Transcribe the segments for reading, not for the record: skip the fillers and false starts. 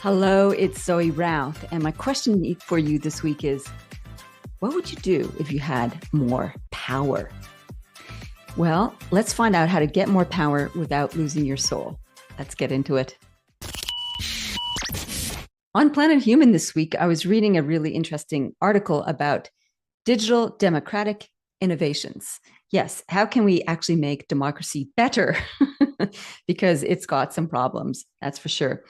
Hello, it's Zoë Routh. And my question for you this week is, what would you do if you had more power? Well, let's find out how to get more power without losing your soul. Let's get into it. On Planet Human this week, I was reading a really interesting article about digital democratic innovations. Yes, how can we actually make democracy better? Because it's got some problems, that's for sure.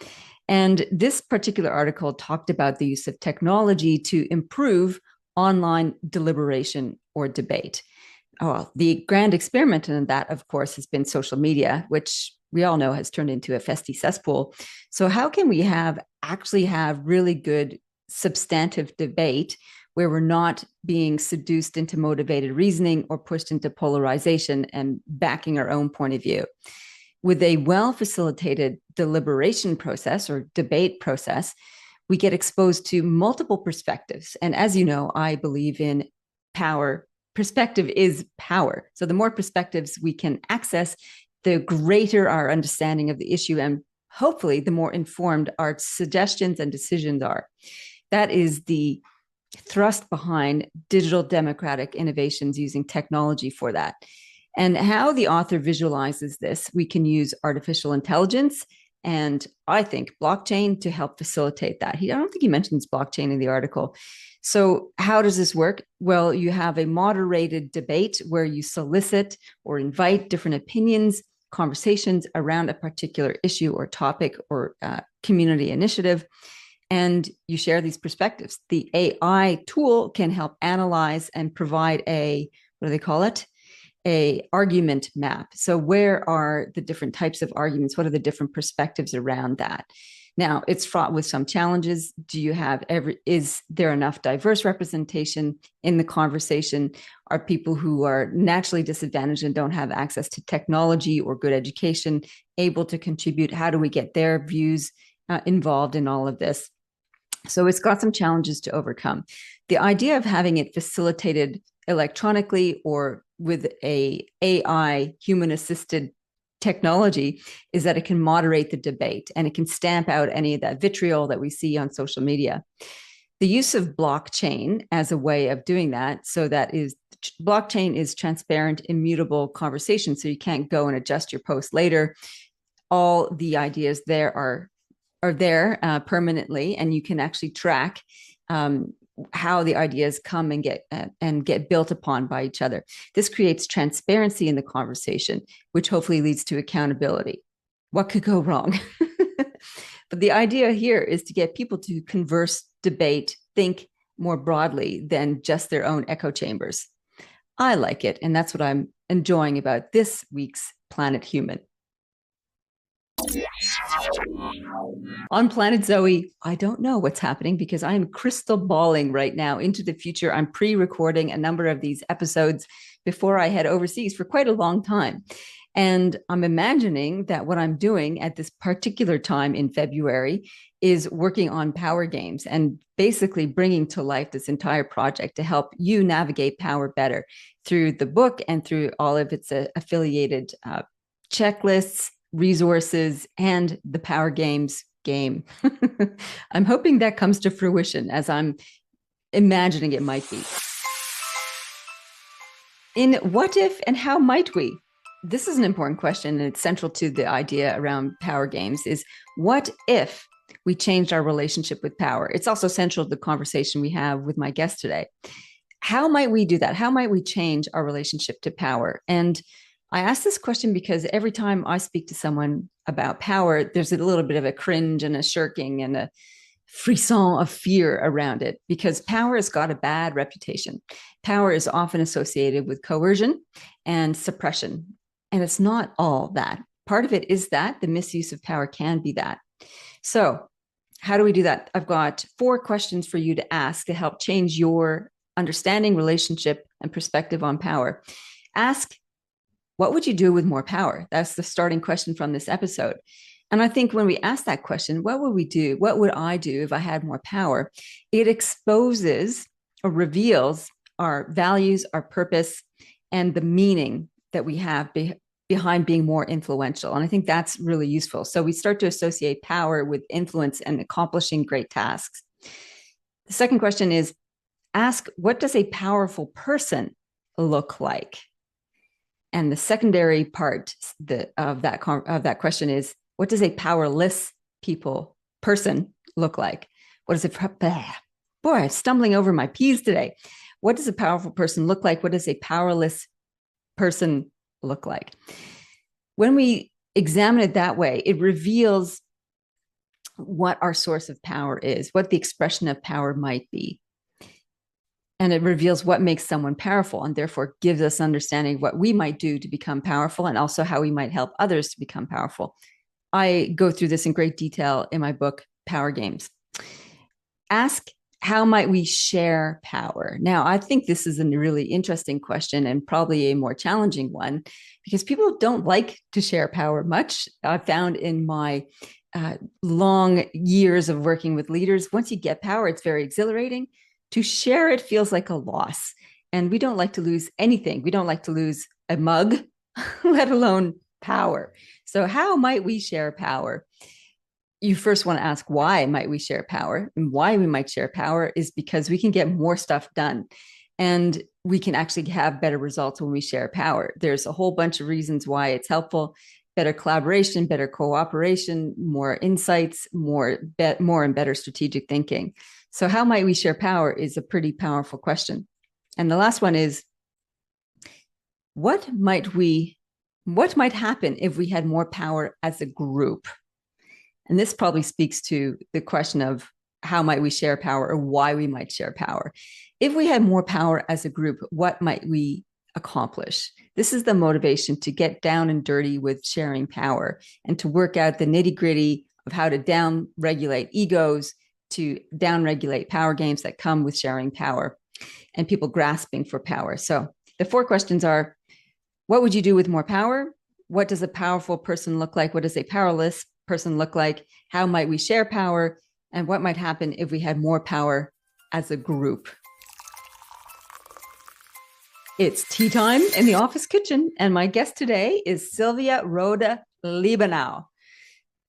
And this particular article talked about the use of technology to improve online deliberation or debate. Oh, the grand experiment in that, of course, has been social media, which we all know has turned into a festy cesspool. So how can we actually have really good substantive debate where we're not being seduced into motivated reasoning or pushed into polarization and backing our own point of view? With a well-facilitated deliberation process or debate process, we get exposed to multiple perspectives. And as you know, I believe in power. Perspective is power. So the more perspectives we can access, the greater our understanding of the issue, and hopefully the more informed our suggestions and decisions are. That is the thrust behind digital democratic innovations using technology for that. And how the author visualizes this, we can use artificial intelligence and I think blockchain to help facilitate that. I don't think he mentions blockchain in the article. So how does this work? Well, you have a moderated debate where you solicit or invite different opinions, conversations around a particular issue or topic or community initiative, and you share these perspectives. The AI tool can help analyze and provide what do they call it? A argument map. So where are the different types of arguments? What are the different perspectives around that? Now, it's fraught with some challenges. Is there enough diverse representation in the conversation? Are people who are naturally disadvantaged and don't have access to technology or good education able to contribute? How do we get their views involved in all of this? So it's got some challenges to overcome. The idea of having it facilitated electronically or with a AI human-assisted technology is that it can moderate the debate and it can stamp out any of that vitriol that we see on social media. The use of blockchain as a way of doing that, blockchain is transparent, immutable conversation, so you can't go and adjust your post later. All the ideas there are there permanently, and you can actually track how the ideas come and get built upon by each other. This creates transparency in the conversation, which hopefully leads to accountability. What could go wrong? But the idea here is to get people to converse, debate, think more broadly than just their own echo chambers. I like it, and that's what I'm enjoying about this week's Planet Human. On Planet Zoe, I don't know what's happening because I am crystal balling right now into the future. I'm pre-recording a number of these episodes before I head overseas for quite a long time. And I'm imagining that what I'm doing at this particular time in February is working on power games and basically bringing to life this entire project to help you navigate power better through the book and through all of its affiliated checklists, resources, and the Power Games game. I'm hoping that comes to fruition as I'm imagining it might be. In What If and How Might We? This is an important question, and it's central to the idea around power games is what if we changed our relationship with power? It's also central to the conversation we have with my guest today. How might we do that? How might we change our relationship to power? And I ask this question because every time I speak to someone about power, there's a little bit of a cringe and a shirking and a frisson of fear around it because power has got a bad reputation. Power is often associated with coercion and suppression, and it's not all that. Part of it is that the misuse of power can be that. So how do we do that? I've got 4 questions for you to ask to help change your understanding, relationship, and perspective on power. Ask, what would you do with more power? That's the starting question from this episode. And I think when we ask that question, what would we do? What would I do if I had more power? It exposes or reveals our values, our purpose, and the meaning that we have behind being more influential. And I think that's really useful. So we start to associate power with influence and accomplishing great tasks. The second question is, ask, what does a powerful person look like? And the secondary part of that question is, what does a powerless person look like? What does it? Boy, I'm stumbling over my P's today. What does a powerful person look like? What does a powerless person look like? When we examine it that way, it reveals what our source of power is, what the expression of power might be. And it reveals what makes someone powerful, and therefore gives us understanding of what we might do to become powerful, and also how we might help others to become powerful. I go through this in great detail in my book, Power Games. Ask, how might we share power? Now, I think this is a really interesting question, and probably a more challenging one, because people don't like to share power much. I've found in my long years of working with leaders, once you get power, it's very exhilarating. To share it feels like a loss. And we don't like to lose anything. We don't like to lose a mug, let alone power. So how might we share power? You first want to ask, why might we share power? And why we might share power is because we can get more stuff done. And we can actually have better results when we share power. There's a whole bunch of reasons why it's helpful. Better collaboration, better cooperation, more insights, more and better strategic thinking. So how might we share power is a pretty powerful question. And the last one is, what might happen if we had more power as a group? And this probably speaks to the question of how might we share power, or why we might share power. If we had more power as a group, what might we accomplish? This is the motivation to get down and dirty with sharing power, and to work out the nitty-gritty of how to down-regulate egos, to down-regulate power games that come with sharing power and people grasping for power. So the 4 questions are, what would you do with more power? What does a powerful person look like? What does a powerless person look like? How might we share power? And what might happen if we had more power as a group? It's tea time in the office kitchen, and my guest today is Sylvia Rohde-Liebenau.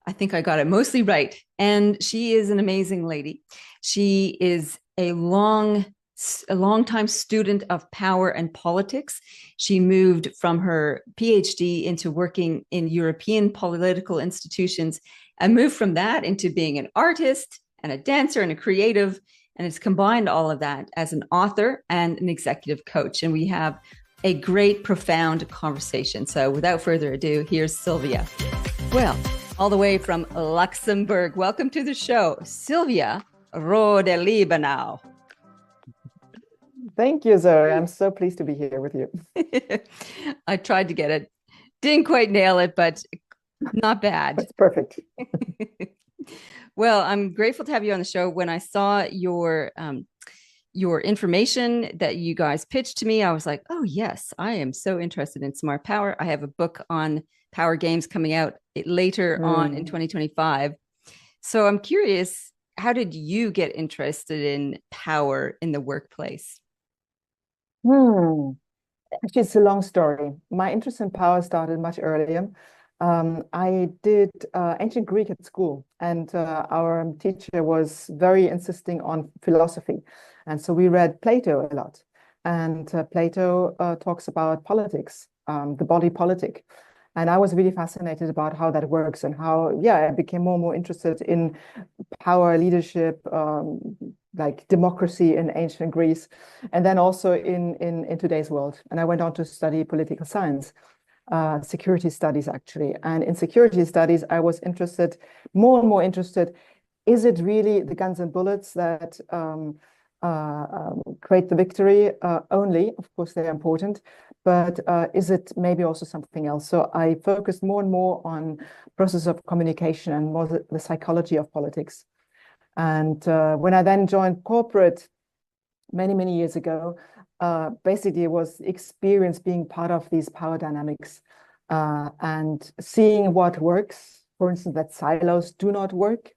I think I got it mostly right. And she is an amazing lady. She is a long-time student of power and politics. She moved from her PhD into working in European political institutions, and moved from that into being an artist and a dancer and a creative, and has combined all of that as an author and an executive coach. And we have a great, profound conversation. So without further ado, here's Sylvia. Well, all the way from Luxembourg, welcome to the show, Sylvia Rohde-Liebenau. Thank you, Zoe. I'm so pleased to be here with you. I tried to get it. Didn't quite nail it, but not bad. That's perfect. Well, I'm grateful to have you on the show. When I saw your information that you guys pitched to me, I was like, oh, yes, I am so interested in smart power. I have a book on power games coming out later on in 2025. So I'm curious, how did you get interested in power in the workplace? Actually, it's a long story. My interest in power started much earlier. I did ancient Greek at school, and our teacher was very insisting on philosophy. And so we read Plato a lot. And Plato talks about politics, the body politic. And I was really fascinated about how that works, and how, I became more and more interested in power, leadership, like democracy in ancient Greece, and then also in today's world. And I went on to study political science, security studies, actually. And in security studies, I was more and more interested, is it really the guns and bullets that create the victory only? Of course, they're important, but is it maybe also something else? So I focused more and more on process of communication and more the psychology of politics. And when I then joined corporate many, many years ago, basically it was experience being part of these power dynamics and seeing what works. For instance, that silos do not work,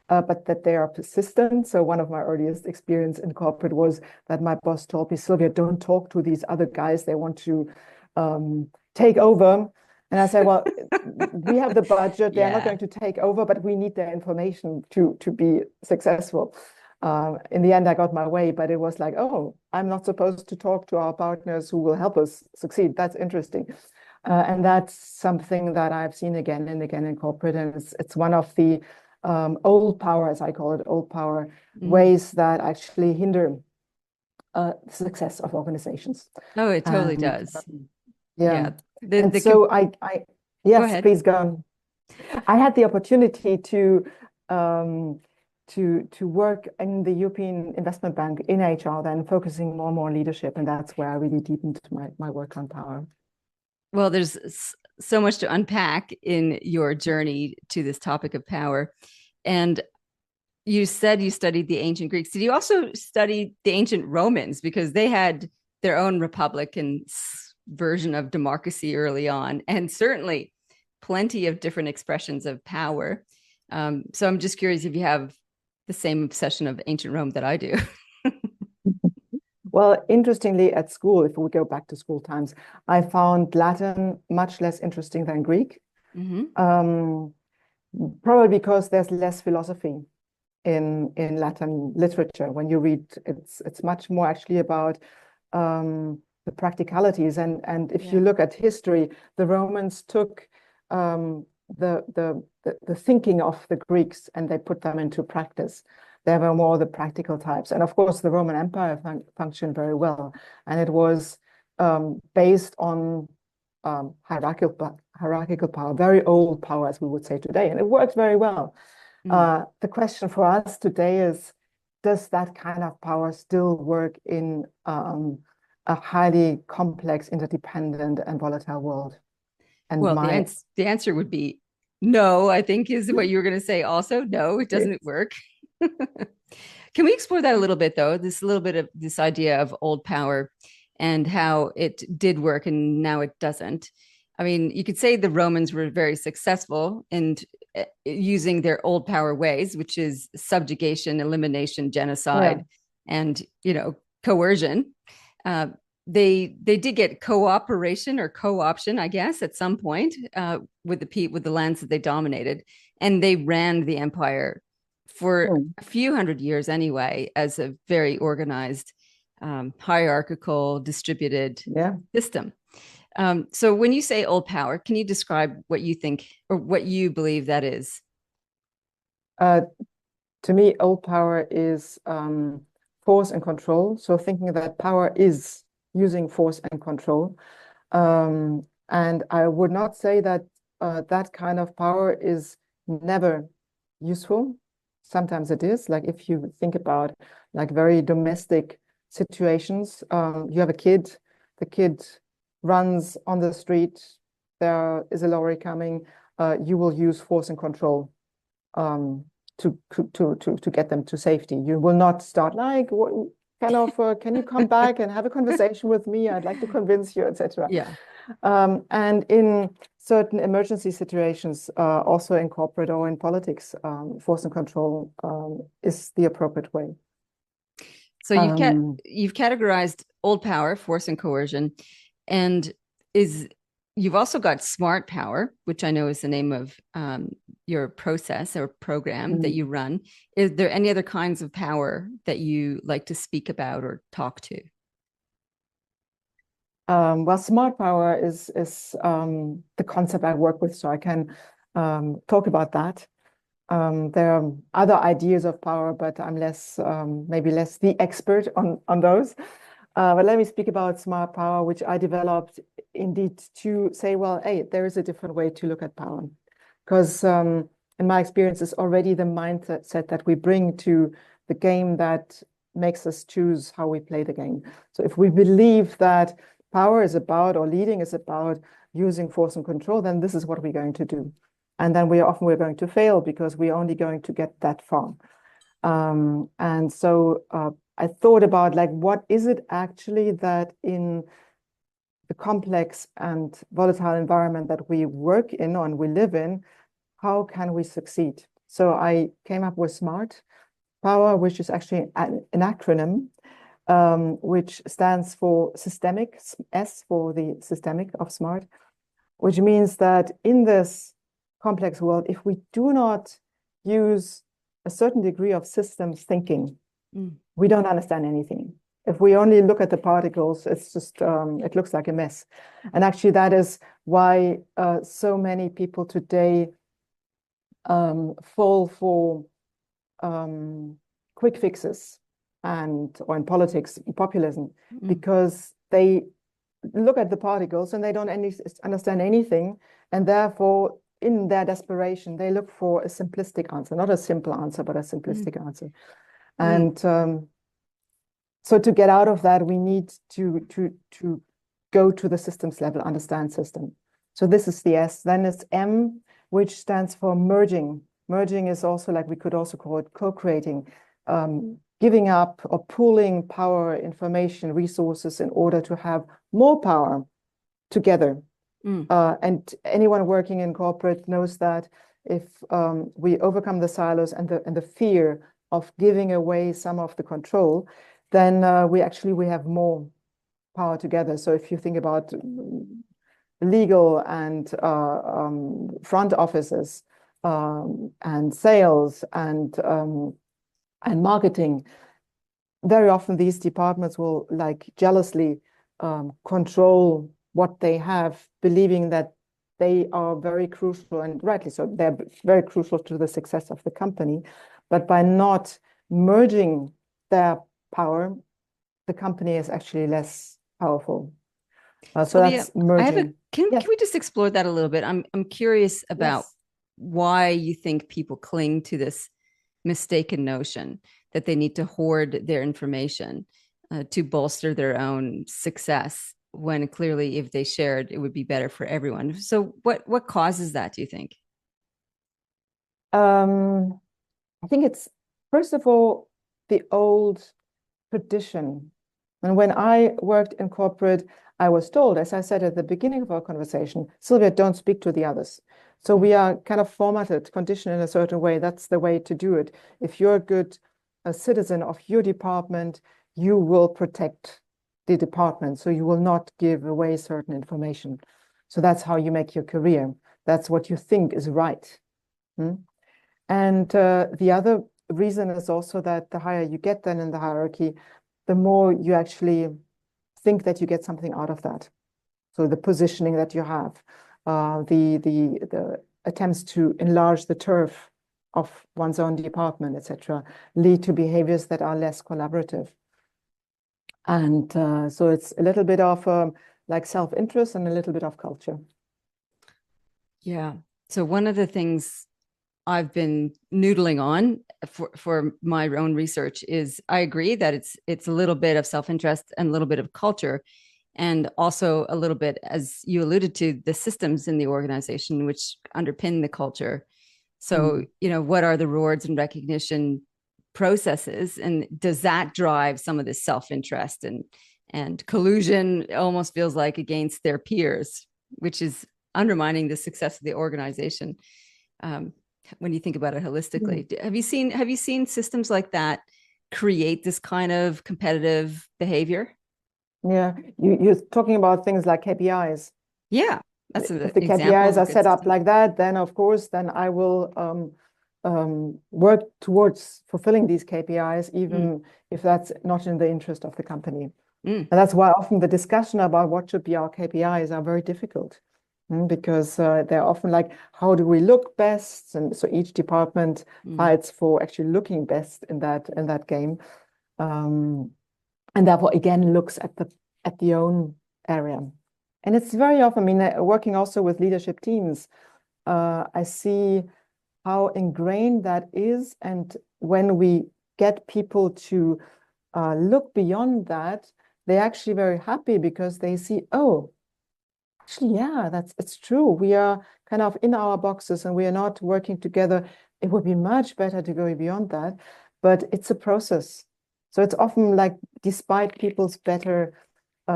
but that they are persistent. So one of my earliest experience in corporate was that my boss told me, Sylvia, don't talk to these other guys. They want to take over. And I said, well, we have the budget. They're not Yeah. going to take over, but we need their information to be successful. In the end, I got my way, but it was like, oh, I'm not supposed to talk to our partners who will help us succeed. That's interesting. And that's something that I've seen again and again in corporate. And it's one of the old power, as I call it, old power Mm. ways that actually hinder the success of organizations. Oh, it totally And does. yeah, Yeah. and The so Go yes, ahead. please go on. I had the opportunity um, to work in the European Investment Bank in HR, then focusing more and more on leadership, and that's where I really deepened my work on power. Well, there's so much to unpack in your journey to this topic of power. And you said you studied the ancient Greeks. Did you also study the ancient Romans? Because they had their own republican version of democracy early on, and certainly plenty of different expressions of power. So I'm just curious if you have the same obsession of ancient Rome that I do. Well, interestingly, at school, if we go back to school times, I found Latin much less interesting than Greek, Mm-hmm. um, probably because there's less philosophy in Latin literature. When you read, it's much more actually about the practicalities. And if you Yeah. look at history, the Romans took the thinking of the Greeks and they put them into practice. They were more the practical types. And of course, the Roman Empire functioned very well. And it was based on hierarchical power, very old power, as we would say today. And it worked very well. Mm. The question for us today is, does that kind of power still work in a highly complex, interdependent, and volatile world? And Well, my the answer would be no, I think is what you were going to say also. No, it doesn't work. Can we explore that a little bit, though? This little bit of this idea of old power and how it did work and now it doesn't. I mean, you could say the Romans were very successful in using their old power ways, which is subjugation, elimination, yeah, genocide, and coercion. Uh, they did get cooperation or co-option, I guess, at some point with the lands that they dominated, and they ran the empire for hmm, a few hundred years anyway as a very organized, hierarchical, distributed yeah. system. So when you say old power, can you describe what you think or what you believe that is? Uh, to me, old power is force and control. So thinking that power is using force and control. And I would not say that that kind of power is never useful. Sometimes it is. Like if you think about like very domestic situations, you have a kid, the kid runs on the street, there is a lorry coming, you will use force and control um, to get them to safety. You will not start like, kind of, can you come back and have a conversation with me? I'd like to convince you, etc. Yeah. And in certain emergency situations, also in corporate or in politics, force and control is the appropriate way. So Um, you've categorized old power, force, and coercion, and is you've also got smart power, which I know is the name of your process or program that mm, you run. Is there any other kinds of power that you like to speak about or talk to? well, smart power is the concept I work with, so I can talk about that. There are other ideas of power, but I'm maybe less the expert on those. But let me speak about smart power, which I developed indeed to say, well, hey, there is a different way to look at power. Because in my experience, it's already the mindset that we bring to the game that makes us choose how we play the game. So if we believe that power is about, or leading is about using force and control, then this is what we're going to do. And then we're going to fail because we're only going to get that far. And so I thought about like, what is it actually that in the complex and volatile environment that we work in and we live in, how can we succeed? So I came up with SMART power, which is actually an acronym, which stands for systemic, S for the systemic of SMART. which means that in this complex world, if we do not use a certain degree of systems thinking, we don't understand anything. If we only look at the particles, it's just, it looks like a mess. And actually, that is why so many people today fall for quick fixes or in politics, populism, because they look at the particles and they don't understand anything. And therefore, in their desperation, they look for a simplistic answer, not a simple answer, but a simplistic answer. And so to get out of that, we need to go to the systems level, understand system. So this is the S. Then it's M, which stands for merging. Merging is also, like, we could also call it co-creating, giving up or pooling power, information, resources in order to have more power together. And anyone working in corporate knows that if we overcome the silos and the fear of giving away some of the control, then we have more power together. So if you think about legal and front offices and sales and marketing, very often these departments will like jealously control what they have, believing that they are very crucial, and rightly so, they're very crucial to the success of the company. But by not merging their power, the company is actually less powerful. So Sylvia, that's merging. Can we just explore that a little bit? I'm curious about why you think people cling to this mistaken notion that they need to hoard their information to bolster their own success, when clearly if they shared, it would be better for everyone. So what causes that, do you think? I think it's, first of all, the old tradition. And when I worked in corporate, I was told, as I said at the beginning of our conversation, Sylvia, don't speak to the others. So we are kind of formatted, conditioned in a certain way. That's the way to do it. If you're a citizen of your department, you will protect the department. So you will not give away certain information. So that's how you make your career. That's what you think is right. And the other reason is also that the higher you get then in the hierarchy, the more you actually think that you get something out of that. So the positioning that you have, the attempts to enlarge the turf of one's own department, etc., lead to behaviors that are less collaborative. And so it's a little bit of like self-interest and a little bit of culture. Yeah. So one of the things I've been noodling on for my own research is, I agree that it's a little bit of self-interest and a little bit of culture, and also a little bit, as you alluded to, the systems in the organization which underpin the culture. So, what are the rewards and recognition processes, and does that drive some of this self-interest and collusion? It almost feels like against their peers, which is undermining the success of the organization. When you think about it holistically, have you seen systems like that create this kind of competitive behavior? Yeah, you're talking about things like KPIs. Yeah, that's if the KPIs are set up like that, then of course, then I will work towards fulfilling these KPIs, even if that's not in the interest of the company. And that's why often the discussion about what should be our KPIs are very difficult. Because they're often like, how do we look best? And so each department fights for actually looking best in that game, and therefore again looks at the own area. And it's very often, I mean, working also with leadership teams, I see how ingrained that is. And when we get people to look beyond that, they're actually very happy because they see, oh, actually, yeah, it's true. We are kind of in our boxes and we are not working together. It would be much better to go beyond that, but it's a process. So it's often like, despite people's better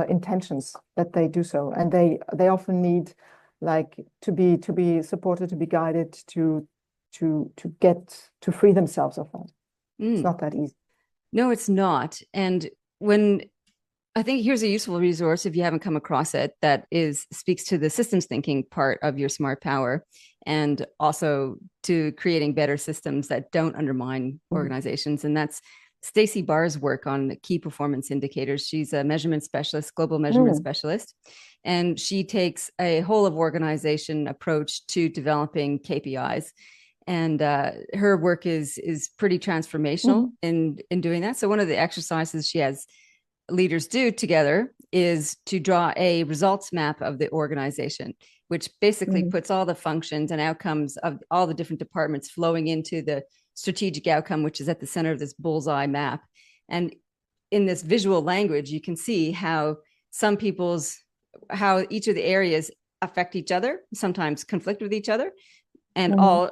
intentions, that they do so, and they often need like to be supported, to be guided, to get to free themselves of that. It's not that easy. No, it's not. And when I think here's a useful resource if you haven't come across it that is speaks to the systems thinking part of your smart power and also to creating better systems that don't undermine Mhm. organizations. And that's Stacey Barr's work on key performance indicators. She's a measurement specialist, global measurement Mm. specialist, and she takes a whole of organization approach to developing KPIs. And her work is pretty transformational Mhm. in doing that. So one of the exercises she has leaders do together is to draw a results map of the organization, which basically Mhm. puts all the functions and outcomes of all the different departments flowing into the strategic outcome, which is at the center of this bullseye map. And in this visual language, you can see how each of the areas affect each other, sometimes conflict with each other, and Mhm. all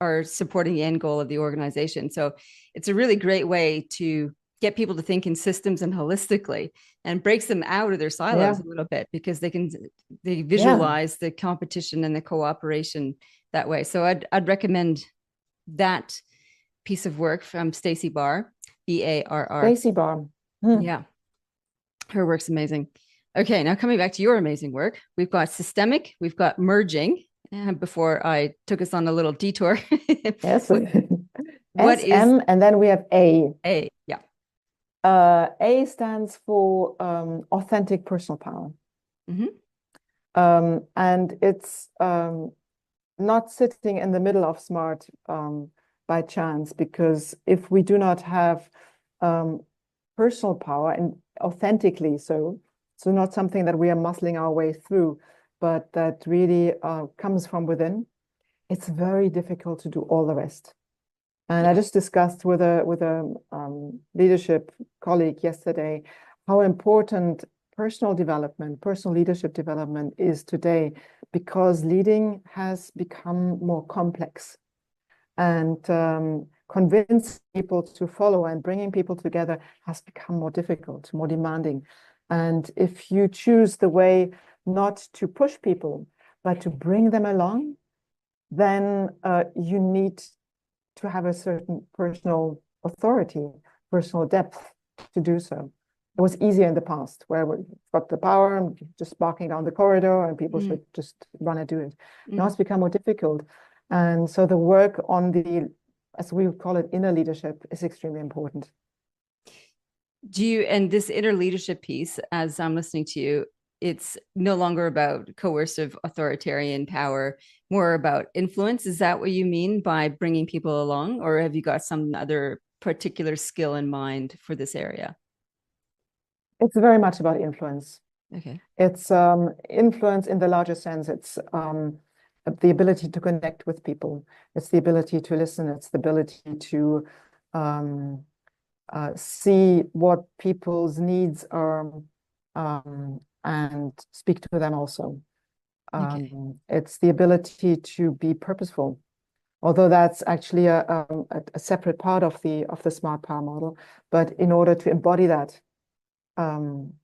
are supporting the end goal of the organization. So it's a really great way to get people to think in systems and holistically, and breaks them out of their silos Yeah. a little bit because they Yeah. visualize the competition and the cooperation that way. So I'd recommend that piece of work from Stacey Barr, Barr. Stacey Barr. Hmm. Yeah, her work's amazing. Okay, now coming back to your amazing work, we've got systemic, we've got merging. Before I took us on a little detour, Yes. what what S, is M, and then we have A. a? Yeah. A stands for authentic personal power. Mm-hmm. And it's not sitting in the middle of smart by chance, because if we do not have um, personal power and authentically so not something that we are muscling our way through, but that really comes from within, it's very difficult to do all the rest. And I Yeah. just discussed with a leadership colleague yesterday how important personal leadership development is today, because leading has become more complex, and convincing people to follow and bringing people together has become more difficult, more demanding. And if you choose the way not to push people, but to bring them along, then you need to have a certain personal authority, personal depth to do so. It was easier in the past, where we got the power and just barking down the corridor and people Mm, should just run and do it. Now mm. it's become more difficult. And so the work on the, as we would call it, inner leadership is extremely important. And this inner leadership piece, as I'm listening to you, it's no longer about coercive authoritarian power, more about influence. Is that what you mean by bringing people along, or have you got some other particular skill in mind for this area? It's very much about influence. Okay. It's influence in the larger sense. It's the ability to connect with people. It's the ability to listen. It's the ability to um, see what people's needs are, and speak to them also. Okay. It's the ability to be purposeful, although that's actually a separate part of the smart power model. But in order to embody that, um,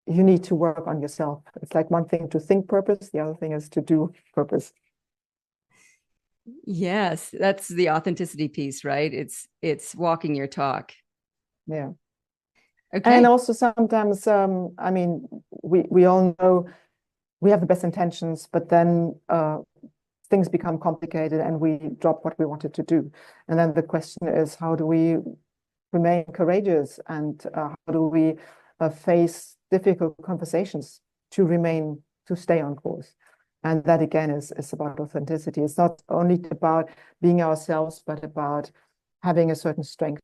you need to work on yourself. It's like one thing to think purpose, the other thing is to do purpose. Yes, that's the authenticity piece, right? It's walking your talk. Yeah. And Okay. also sometimes, I mean, we all know we have the best intentions, but then things become complicated and we drop what we wanted to do. And then the question is, how do we remain courageous, and how do we face difficult conversations to stay on course? And that again is about authenticity. It's not only about being ourselves, but about having a certain strength.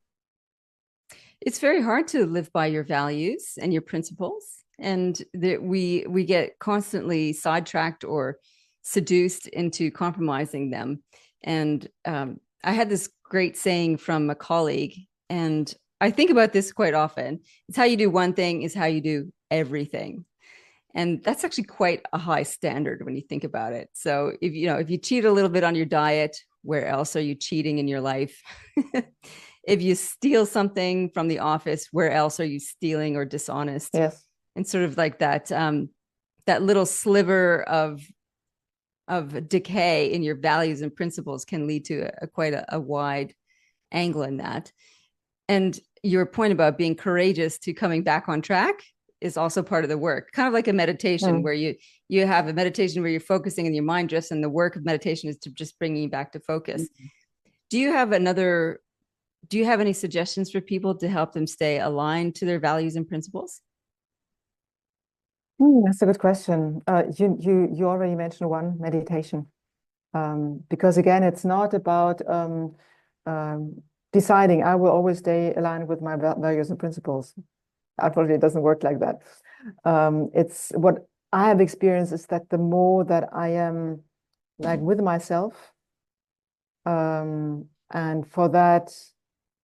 It's very hard to live by your values and your principles, and that we get constantly sidetracked or seduced into compromising them. And I had this great saying from a colleague, and I think about this quite often. It's how you do one thing is how you do everything. And that's actually quite a high standard when you think about it. So if you cheat a little bit on your diet, where else are you cheating in your life? If you steal something from the office, where else are you stealing or dishonest? Yes. And sort of like that little sliver of decay in your values and principles can lead to quite a wide angle in that. And your point about being courageous to coming back on track is also part of the work, kind of like a meditation Mm. where you have a meditation where you're focusing and your mind drifts, and the work of meditation is to just bring you back to focus. Do you have another do you have any suggestions for people to help them stay aligned to their values and principles? That's a good question. You already mentioned one, meditation. Because again, it's not about um, deciding I will always stay aligned with my values and principles. Unfortunately, it doesn't work like that. It's what I have experienced is that the more that I am like with myself, and for that,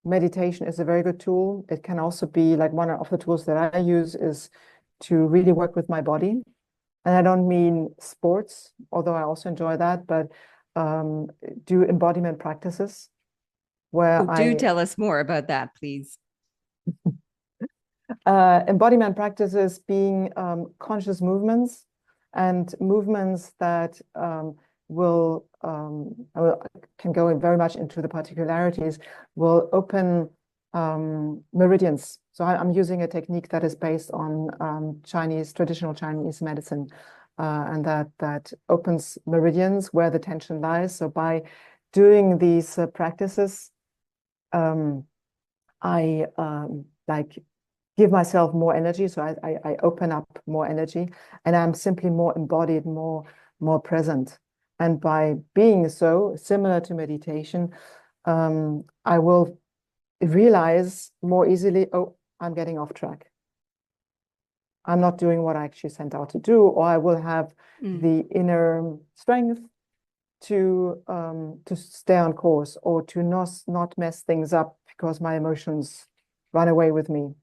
meditation is a very good tool. It can also be like one of the tools that I use is to really work with my body. And I don't mean sports, although I also enjoy that, but um, do embodiment practices Oh, where do tell us more about that, please. embodiment practices being conscious movements and movements that can go in very much into the particularities, will open meridians. So I'm using a technique that is based on traditional Chinese medicine, and that opens meridians where the tension lies. So by doing these practices, um, I like give myself more energy. So I open up more energy, and I'm simply more embodied, more present. And by being so, similar to meditation, I will realize more easily, oh, I'm getting off track. I'm not doing what I actually sent out to do, or I will have the inner strength to stay on course, or to not mess things up because my emotions run away with me.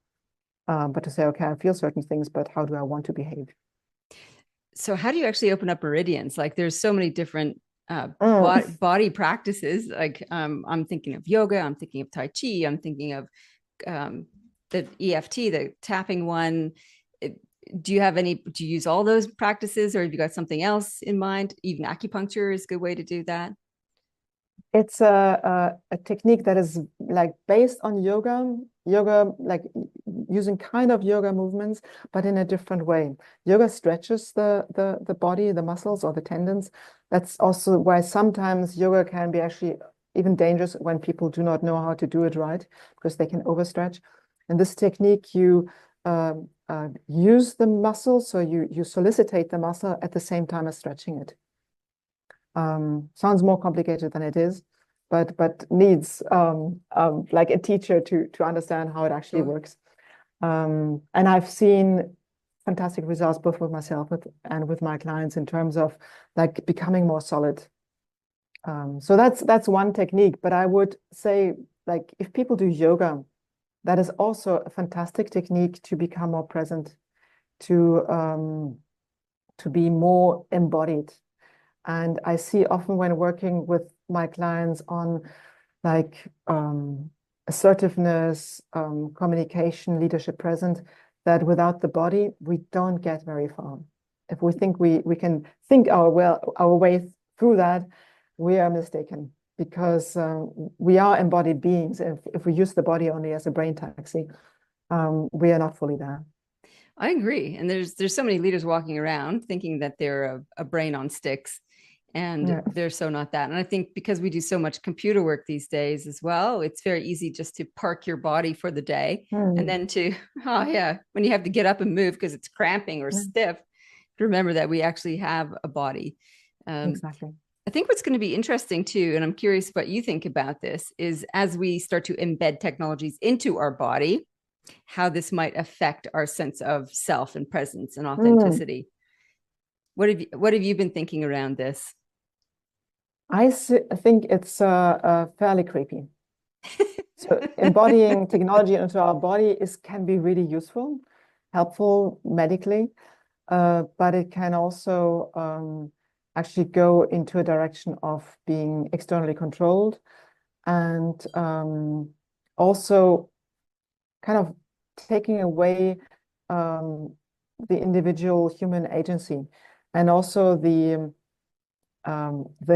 But to say, okay, I feel certain things, but how do I want to behave? So how do you actually open up meridians? Like there's so many different Mm. body practices. Like I'm thinking of yoga, I'm thinking of Tai Chi, I'm thinking of the EFT, the tapping one. Do you have any, do you use all those practices, or have you got something else in mind? Even acupuncture is a good way to do that. It's a technique that is like based on yoga, like using kind of yoga movements, but in a different way. Yoga stretches the body, the muscles or the tendons. That's also why sometimes yoga can be actually even dangerous when people do not know how to do it right, because they can overstretch. In this technique, you use the muscle, so you solicitate the muscle at the same time as stretching it. Sounds more complicated than it is, but needs like a teacher to understand how it actually Sure. works. And I've seen fantastic results both with myself and with my clients in terms of like becoming more solid. So that's one technique. But I would say, like, if people do yoga, that is also a fantastic technique to become more present, to be more embodied. And I see often when working with my clients on like assertiveness, communication, leadership present, that without the body, we don't get very far. If we think we can think our way through that, we are mistaken, because we are embodied beings. If we use the body only as a brain taxi, we are not fully there. I agree. And there's so many leaders walking around thinking that they're a brain on sticks, and Yeah. they're so not that. And I think because we do so much computer work these days as well, it's very easy just to park your body for the day, and Mm. then to oh yeah, when you have to get up and move because it's cramping or Yeah, stiff, to remember that we actually have a body. Um, exactly. I think what's going to be interesting too, and I'm curious what you think about this, is as we start to embed technologies into our body, how this might affect our sense of self and presence and Mm. authenticity. What have you been thinking around this? I think it's fairly creepy. So embodying technology into our body can be really useful, helpful medically, but it can also actually go into a direction of being externally controlled, and also kind of taking away um, the individual human agency, and also the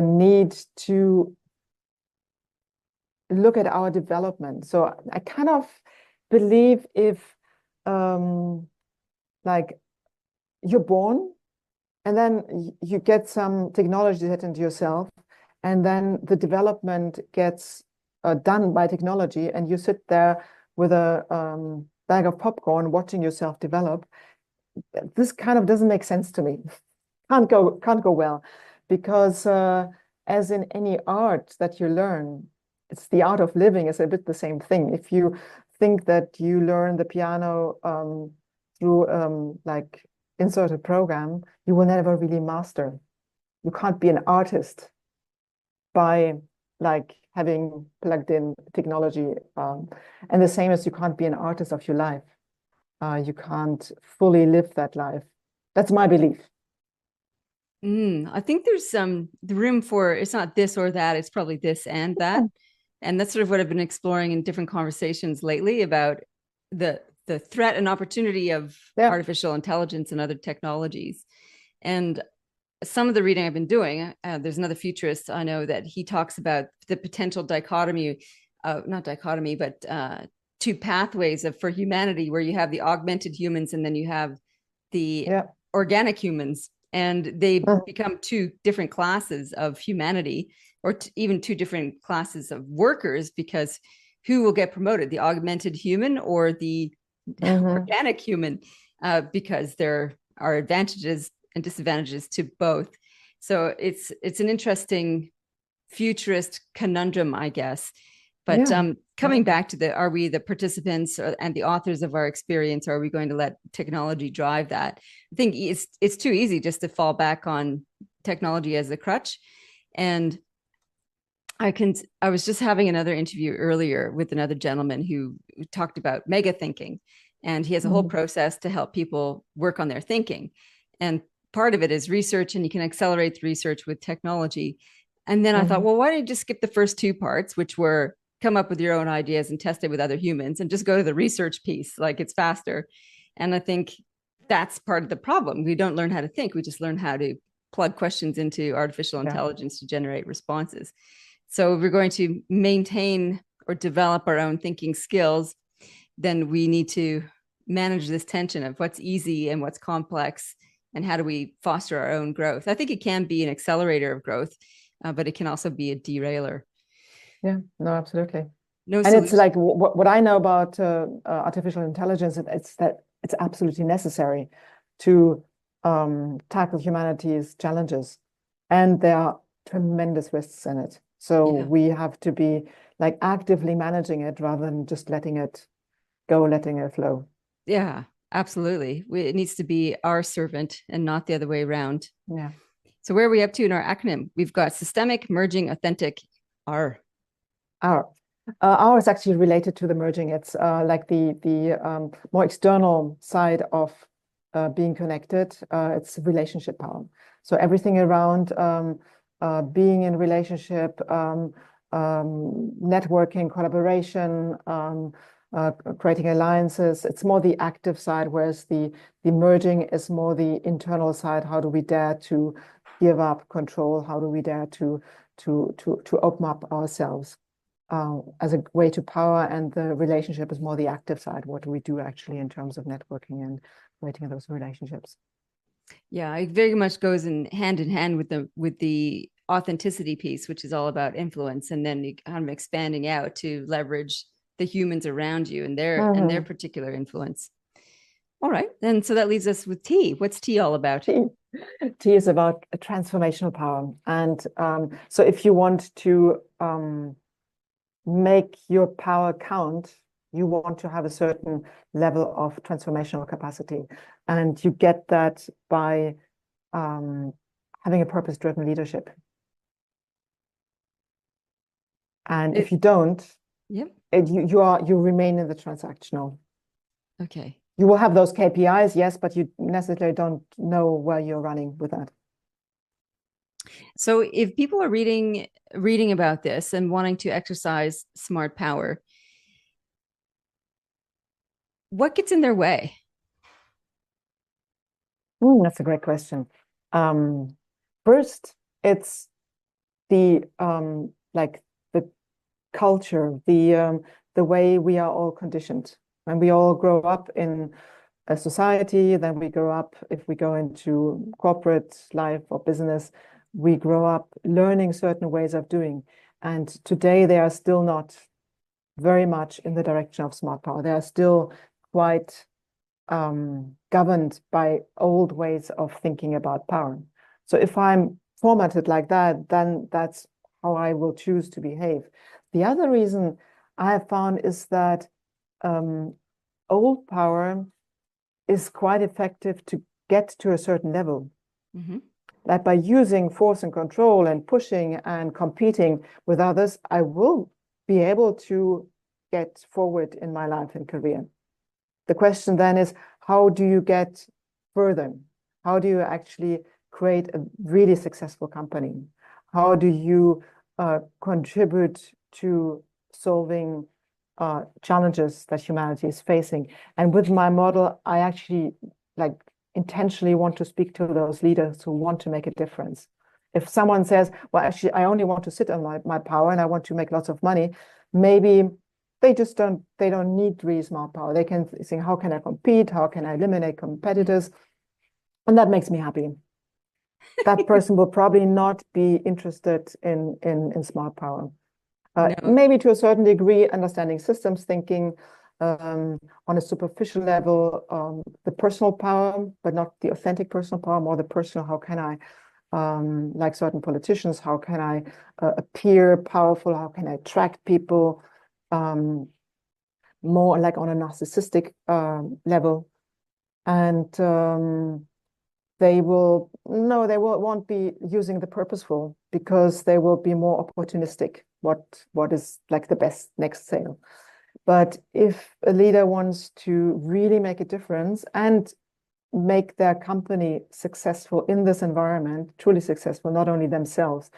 need to look at our development. So I kind of believe if like you're born and then you get some technology set into yourself, and then the development gets done by technology, and you sit there with a bag of popcorn watching yourself develop. This kind of doesn't make sense to me. Can't go well, because as in any art that you learn, it's the art of living is a bit the same thing. If you think that you learn the piano through like insert a program, you will never really master. You can't be an artist by like having plugged in technology. And the same as you can't be an artist of your life. You can't fully live that life. That's my belief. I think there's the room for it's not this or that, it's probably this and that. And that's sort of what I've been exploring in different conversations lately about the threat and opportunity of artificial intelligence and other technologies. And some of the reading I've been doing, there's another futurist I know that he talks about the potential dichotomy, not dichotomy, but two pathways for humanity, where you have the augmented humans and then you have the organic humans. And they become two different classes of humanity, or even two different classes of workers, because who will get promoted, the augmented human or the organic human? Because there are advantages and disadvantages to both. So it's an interesting futurist conundrum, I guess. But coming back to are we the participants and the authors of our experience, or are we going to let technology drive that? I think it's too easy just to fall back on technology as a crutch. And I was just having another interview earlier with another gentleman who talked about mega thinking, and he has a whole process to help people work on their thinking. And part of it is research, and you can accelerate the research with technology. And then I thought, well, why don't you just skip the first two parts, which were come up with your own ideas and test it with other humans, and just go to the research piece, like it's faster. And I think that's part of the problem. We don't learn how to think. We just learn how to plug questions into artificial intelligence to generate responses. So if we're going to maintain or develop our own thinking skills, then we need to manage this tension of what's easy and what's complex, and how do we foster our own growth. I think it can be an accelerator of growth, but it can also be a derailer. Yeah, no, absolutely. No and solution. It's like what I know about artificial intelligence, it's that it's absolutely necessary to tackle humanity's challenges. And there are tremendous risks in it. So we have to be like actively managing it rather than just letting it go, letting it flow. Yeah, absolutely. It needs to be our servant and not the other way around. Yeah. So where are we up to in our acronym? We've got systemic, merging, authentic, R. R is actually related to the merging. It's like the more external side of being connected. It's relationship power. So everything around being in relationship, networking, collaboration, creating alliances. It's more the active side, whereas the merging is more the internal side. How do we dare to give up control? How do we dare to open up ourselves as a way to power? And the relationship is more the active side. What do we do actually in terms of networking and creating those relationships? Yeah, it very much goes in hand with the authenticity piece, which is all about influence, and then you kind of expanding out to leverage the humans around you and their particular influence. All right, and so that leaves us with T. What's T all about? T is about a transformational power. And so if you want to make your power count, you want to have a certain level of transformational capacity. And you get that by having a purpose-driven leadership. And if you don't, you remain in the transactional. Okay. You will have those KPIs, yes, but you necessarily don't know where you're running with that. So if people are reading about this and wanting to exercise smart power, what gets in their way? That's a great question. First, it's the like culture, the way we are all conditioned. When we all grow up in a society, then we grow up, if we go into corporate life or business, we grow up learning certain ways of doing. And today they are still not very much in the direction of smart power. They are still quite governed by old ways of thinking about power. So if I'm formatted like that, then that's how I will choose to behave. The other reason I have found is that old power is quite effective to get to a certain level. Mm-hmm. That by using force and control and pushing and competing with others, I will be able to get forward in my life and career. The question then is, how do you get further? How do you actually create a really successful company? How do you contribute to solving challenges that humanity is facing? And with my model, I actually intentionally want to speak to those leaders who want to make a difference. If someone says, well, actually, I only want to sit on my power and I want to make lots of money, maybe they don't need really smart power. They can think, how can I compete? How can I eliminate competitors? And that makes me happy. That person will probably not be interested in smart power. No. Maybe to a certain degree, understanding systems thinking on a superficial level, the personal power, but not the authentic personal power, more the personal, how can I, like certain politicians, how can I appear powerful? How can I attract people? More like on a narcissistic level. And they won't be using the purposeful because they will be more opportunistic. What is like the best next sale? But if a leader wants to really make a difference and make their company successful in this environment, truly successful, not only themselves,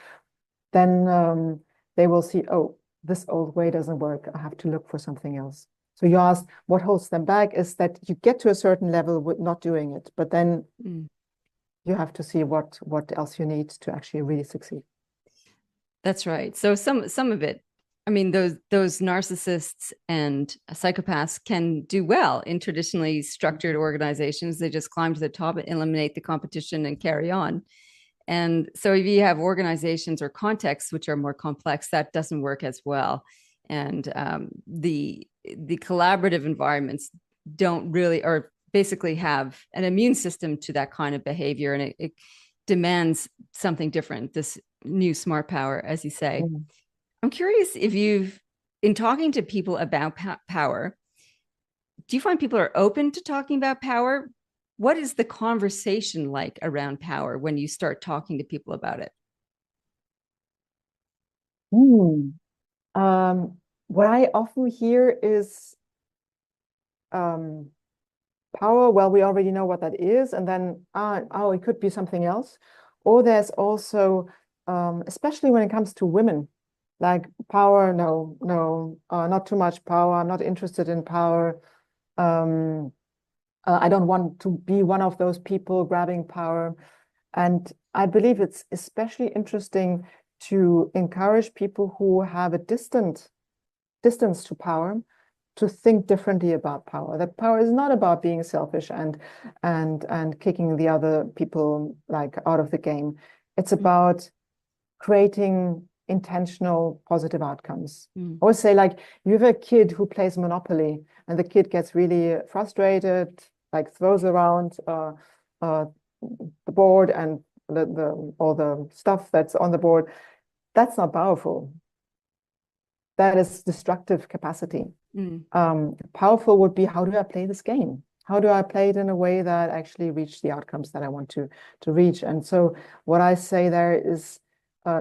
then they will see, oh, this old way doesn't work. I have to look for something else. So you asked what holds them back is that you get to a certain level with not doing it, but then you have to see what else you need to actually really succeed. That's right. So some of it, I mean, those narcissists and psychopaths can do well in traditionally structured organizations. They just climb to the top, eliminate the competition, and carry on. And so if you have organizations or contexts which are more complex, that doesn't work as well. And the collaborative environments don't really, or basically have an immune system to that kind of behavior, and it demands something different, this new smart power, as you say. Mm-hmm. I'm curious if in talking to people about power, do you find people are open to talking about power? What is the conversation like around power when you start talking to people about it? What I often hear is power. Well, we already know what that is. And then, it could be something else. Or there's also, especially when it comes to women, like power, no, not too much power. I'm not interested in power. I don't want to be one of those people grabbing power. And I believe it's especially interesting to encourage people who have a distance to power to think differently about power. That power is not about being selfish and kicking the other people like out of the game. It's about creating intentional positive outcomes. I always say, like, you have a kid who plays Monopoly and the kid gets really frustrated, like throws around the board and all the stuff that's on the board. That's not powerful. That is destructive capacity. Powerful would be, how do I play this game? How do I play it in a way that actually reach the outcomes that I want to reach? And so what I say there is,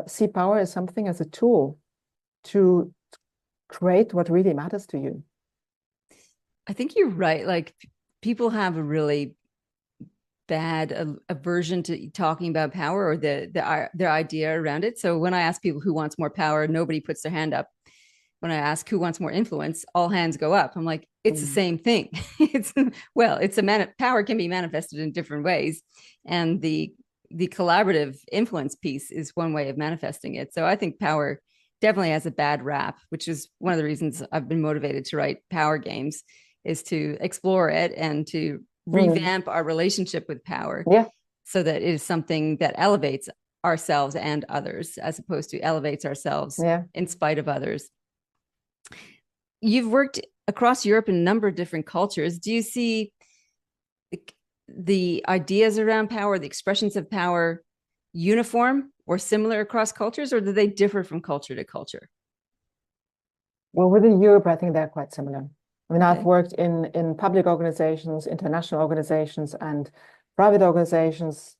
see power as something, as a tool to create what really matters to you. I think you're right. Like, people have a really bad aversion to talking about power or their idea around it. So when I ask people who wants more power, nobody puts their hand up. When I ask who wants more influence, all hands go up. I'm like, it's the same thing. Power can be manifested in different ways. And the collaborative influence piece is one way of manifesting it. So I think power definitely has a bad rap, which is one of the reasons I've been motivated to write Power Games, is to explore it and to revamp our relationship with power, Yeah. so that it is something that elevates ourselves and others, as opposed to elevates ourselves Yeah. in spite of others. You've worked across Europe in a number of different cultures. Do you see the ideas around power, the expressions of power, uniform or similar across cultures, or do they differ from culture to culture? Well, within Europe, I think they're quite similar. I mean, I've Okay. worked in public organizations, international organizations, and private organizations.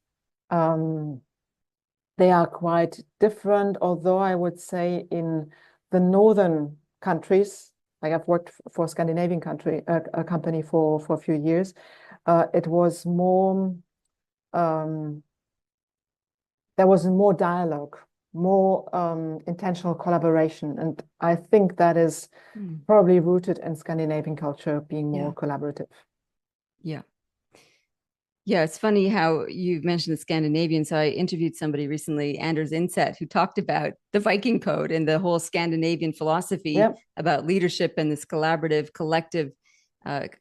They are quite different, although I would say in the northern countries, like I've worked for a Scandinavian country, a company for a few years, it was more, there was more dialogue, more intentional collaboration. And I think that is probably rooted in Scandinavian culture being more Yeah. collaborative. Yeah. Yeah, it's funny how you mentioned the Scandinavians. I interviewed somebody recently, Anders Inset, who talked about the Viking Code and the whole Scandinavian philosophy Yeah. about leadership and this collaborative, collective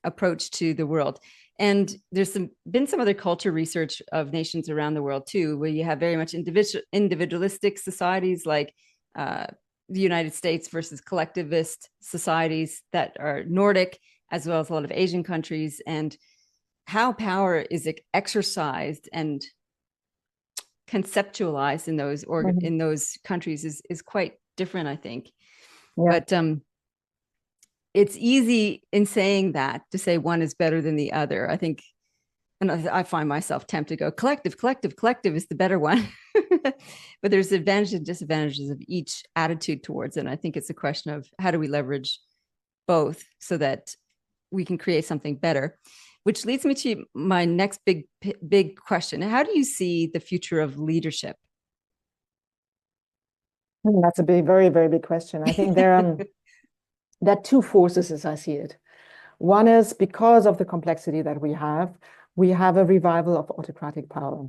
approach to the world. And there's been some other culture research of nations around the world too, where you have very much individualistic societies like the United States versus collectivist societies that are Nordic, as well as a lot of Asian countries. And how power is exercised and conceptualized in those countries is quite different, I think. Yeah. But it's easy in saying that to say one is better than the other, I think. And I find myself tempted to go collective is the better one. But there's advantages and disadvantages of each attitude towards it. And I think it's a question of how do we leverage both so that we can create something better, which leads me to my next big question. How do you see the future of leadership? That's a very, very big question. I think there are two forces as I see it. One is because of the complexity that we have a revival of autocratic power.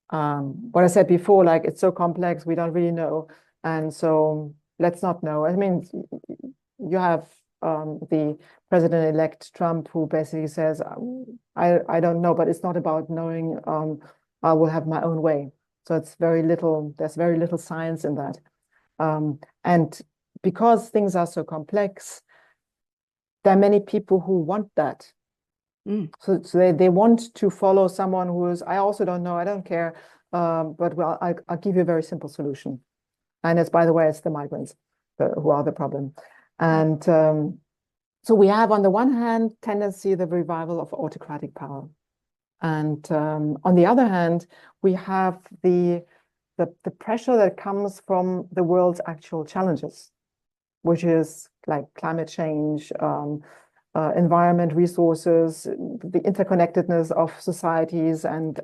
What I said before, like it's so complex, we don't really know. And so let's not know. I mean, you have the president-elect Trump who basically says, I don't know, but it's not about knowing, I will have my own way. So there's very little science in that. And because things are so complex, there are many people who want that. So they want to follow someone who is, I also don't know, I don't care, but well, I'll give you a very simple solution. And it's, by the way, it's the migrants who are the problem. And so we have, on the one hand, tendency, the revival of autocratic power. And on the other hand, we have the pressure that comes from the world's actual challenges, which is like climate change, environment, resources, the interconnectedness of societies and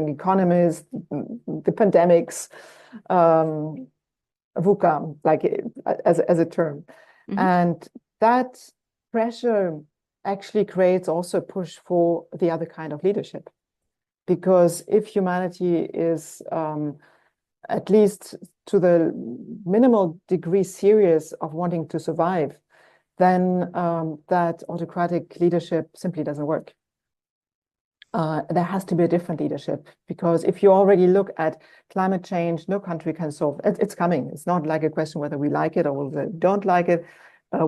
economies, the pandemics, VUCA, like as a term. And that pressure actually creates also a push for the other kind of leadership. Because if humanity is at least to the minimal degree serious of wanting to survive, then that autocratic leadership simply doesn't work. There has to be a different leadership, because if you already look at climate change, no country can solve it. It's coming. It's not like a question whether we like it or whether we don't like it.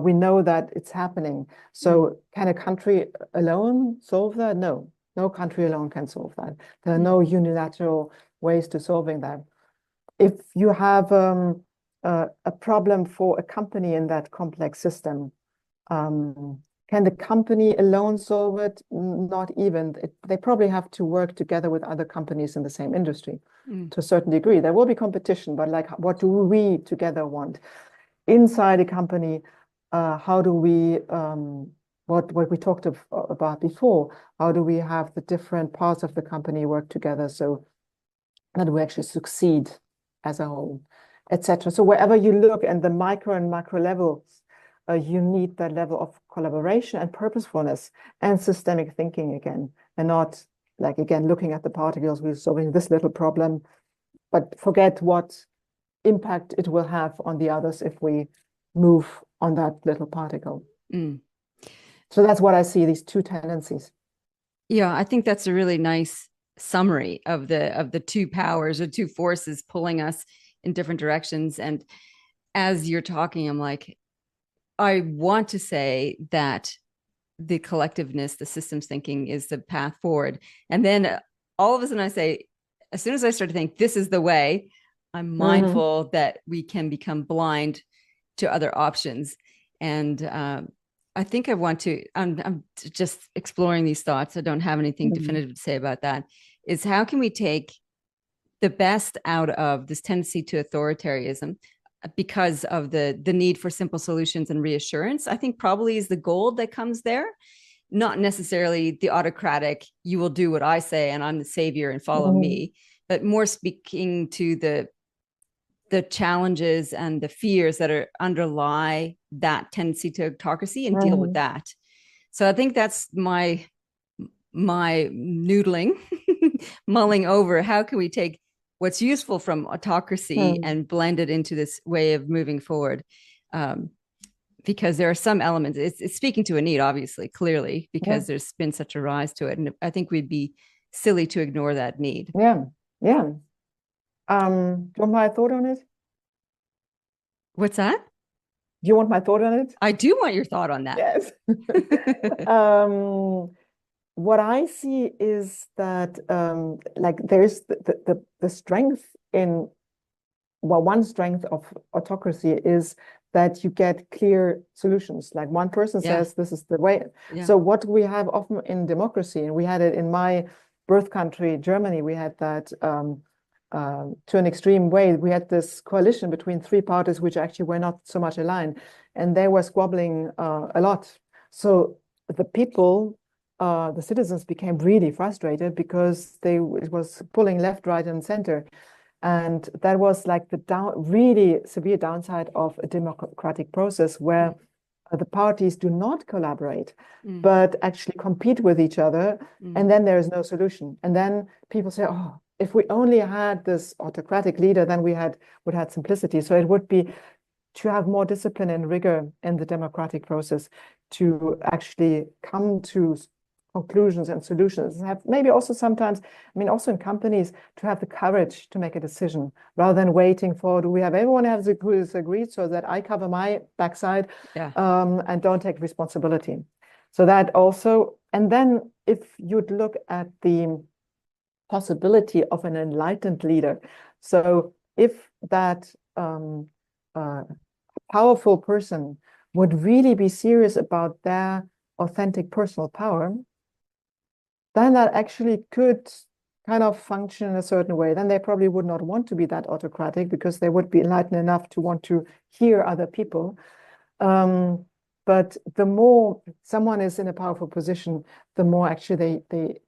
We know that it's happening. So can a country alone solve that? No, no country alone can solve that. There are no unilateral ways to solving that. If you have a problem for a company in that complex system, can the company alone solve it? Not even. They probably have to work together with other companies in the same industry to a certain degree. There will be competition, but like, what do we together want? Inside a company, how do we, what we talked about before, how do we have the different parts of the company work together so that we actually succeed as a whole, etc. So wherever you look at the micro and macro levels, you need that level of collaboration and purposefulness and systemic thinking again, and not like, again, looking at the particles, we're solving this little problem, but forget what impact it will have on the others if we move on that little particle. So that's what I see, these two tendencies. Yeah, I think that's a really nice summary of the two powers or two forces pulling us in different directions. And as you're talking, I'm like, I want to say that the collectiveness, the systems thinking is the path forward. And then all of a sudden I say, as soon as I start to think this is the way, I'm mindful that we can become blind to other options. And I think I want to, I'm just exploring these thoughts. I don't have anything definitive to say about that. Is how can we take the best out of this tendency to authoritarianism because of the need for simple solutions and reassurance? I think probably is the gold that comes there, not necessarily the autocratic, you will do what I say and I'm the savior and follow me, but more speaking to the challenges and the fears that are underlie that tendency to autocracy and deal with that. So I think that's my noodling, mulling over how can we take what's useful from autocracy and blend it into this way of moving forward. Because there are some elements, it's speaking to a need, obviously, clearly, because there's been such a rise to it. And I think we'd be silly to ignore that need. Yeah. Do you want my thought on it? What's that? Do you want my thought on it? I do want your thought on that. Yes. What I see is that like there's the strength in, well, one strength of autocracy is that you get clear solutions. Like one person says, this is the way. So what we have often in democracy, and we had it in my birth country, Germany, we had that to an extreme way. We had this coalition between three parties, which actually were not so much aligned, and they were squabbling a lot. So the people, the citizens became really frustrated because it was pulling left, right, and center. And that was like the really severe downside of a democratic process where the parties do not collaborate, but actually compete with each other. And then there is no solution. And then people say, oh, if we only had this autocratic leader, then we would have simplicity. So it would be to have more discipline and rigor in the democratic process to actually come to conclusions and solutions, have maybe also sometimes, I mean, also in companies, to have the courage to make a decision rather than waiting for, do we have everyone has agreed so that I cover my backside and don't take responsibility. So that also, and then if you'd look at the possibility of an enlightened leader, so if that powerful person would really be serious about their authentic personal power, then that actually could kind of function in a certain way. Then they probably would not want to be that autocratic because they would be enlightened enough to want to hear other people. But the more someone is in a powerful position, the more actually they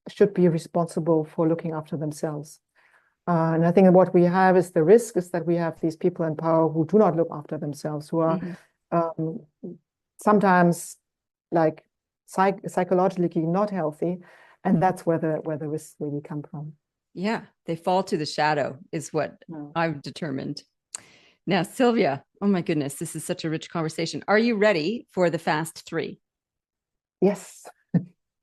should be responsible for looking after themselves. And I think what we have is the risk is that we have these people in power who do not look after themselves, who are sometimes like psychologically not healthy, and that's where the risks really come from. Yeah, they fall to the shadow is what I've determined. Now, Sylvia, oh my goodness, this is such a rich conversation. Are you ready for the fast three? Yes.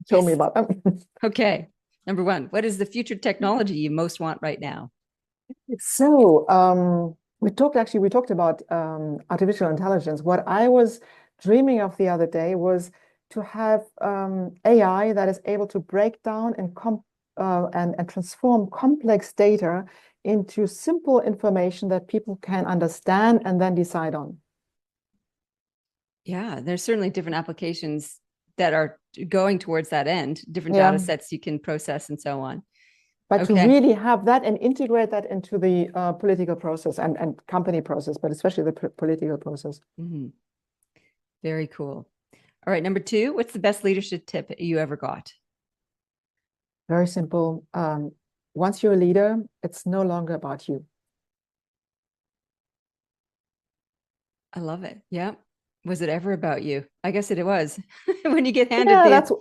Tell me about them. Okay. Number one, what is the future technology you most want right now? So we talked about artificial intelligence. What I was dreaming of the other day was to have AI that is able to break down and transform complex data into simple information that people can understand and then decide on. Yeah, there's certainly different applications that are going towards that end, different data sets you can process and so on. But to really have that and integrate that into the political process and company process, but especially the political process. Very cool. All right, number two, what's the best leadership tip you ever got? Very simple. Once you're a leader, it's no longer about you. I love it. Yeah. Was it ever about you? I guess it was. When you get handed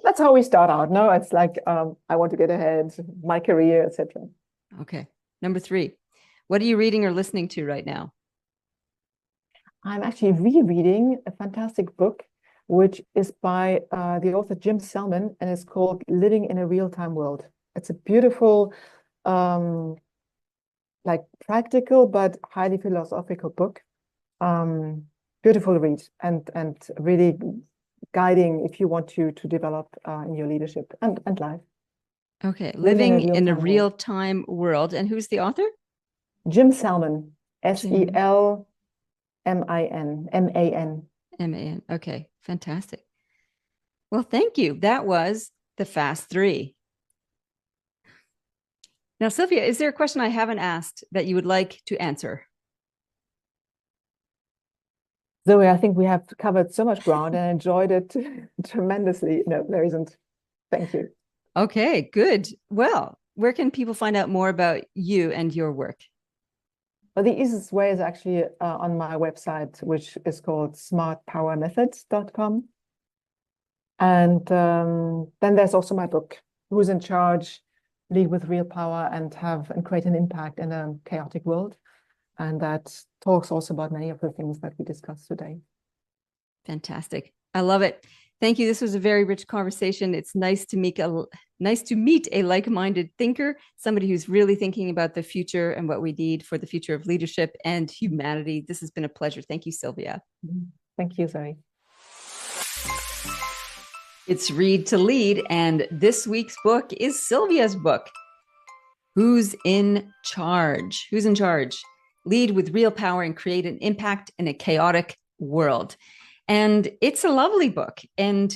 that's how we start out. No, it's like I want to get ahead, my career, etc. Okay. Number three, What are you reading or listening to right now? I'm actually rereading a fantastic book, which is by the author Jim Selman, and it's called Living in a Real-Time World. It's a beautiful, um, like practical but highly philosophical book. Beautiful read and really guiding if you want to develop in your leadership and life. Okay. Living in a Living in a real-time world. real-time world. And who's the author? Jim Selman, Jim Selman. Man. Okay. Fantastic. Well, thank you. That was the Fast Three. Now, Sylvia, is there a question I haven't asked that you would like to answer? Zoe, I think we have covered so much ground and enjoyed it tremendously. No, there isn't. Thank you. Okay, good. Well, where can people find out more about you and your work? Well, the easiest way is actually on my website, which is called smartpowermethods.com. And then there's also my book, Who's in Charge? Lead with Real Power and create an impact in a chaotic world. And that talks also about many of the things that we discussed today. Fantastic. I love it. Thank you. This was a very rich conversation. It's nice to meet a like-minded thinker, somebody who's really thinking about the future and what we need for the future of leadership and humanity. This has been a pleasure. Thank you, Sylvia. Thank you, Zoe. It's Read to Lead, and this week's book is Sylvia's book. Who's in Charge? Who's in Charge? Lead with real power and create an impact in a chaotic world. And it's a lovely book. And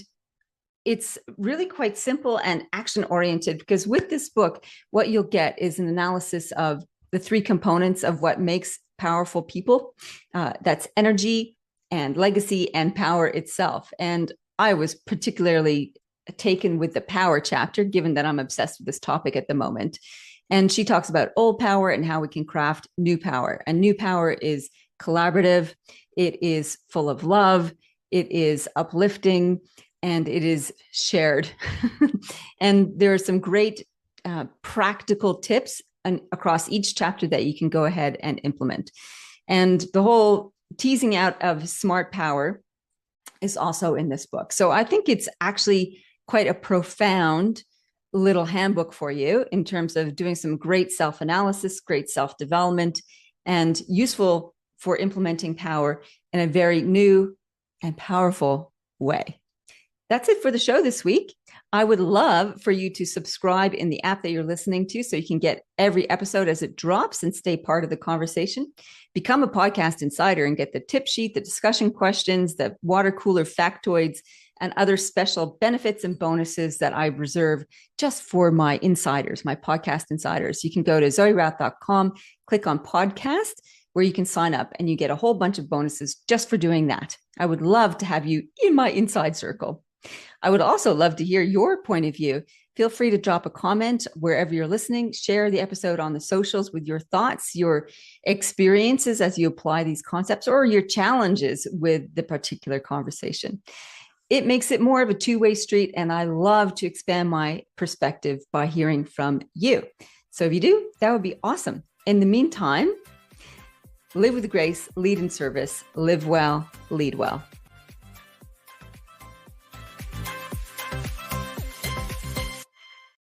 it's really quite simple and action-oriented, because with this book, what you'll get is an analysis of the three components of what makes powerful people. That's energy and legacy and power itself. And I was particularly taken with the power chapter, given that I'm obsessed with this topic at the moment. And she talks about old power and how we can craft new power. And new power is collaborative, it is full of love, it is uplifting, and it is shared. And there are some great practical tips across each chapter that you can go ahead and implement. And the whole teasing out of smart power is also in this book. So I think it's actually quite a profound little handbook for you in terms of doing some great self-analysis, great self-development, and useful for implementing power in a very new and powerful way. That's it for the show this week. I would love for you to subscribe in the app that you're listening to so you can get every episode as it drops and stay part of the conversation. Become a podcast insider and get the tip sheet, the discussion questions, the water cooler factoids, and other special benefits and bonuses that I reserve just for my insiders, my podcast insiders. You can go to zoerouth.com, click on podcast, where you can sign up and you get a whole bunch of bonuses just for doing that. I would love to have you in my inside circle. I would also love to hear your point of view. Feel free to drop a comment wherever you're listening. Share the episode on the socials with your thoughts, your experiences as you apply these concepts, or your challenges with the particular conversation. It makes it more of a two-way street, and I love to expand my perspective by hearing from you. So if you do, that would be awesome. In the meantime, live with grace, lead in service, live well, lead well.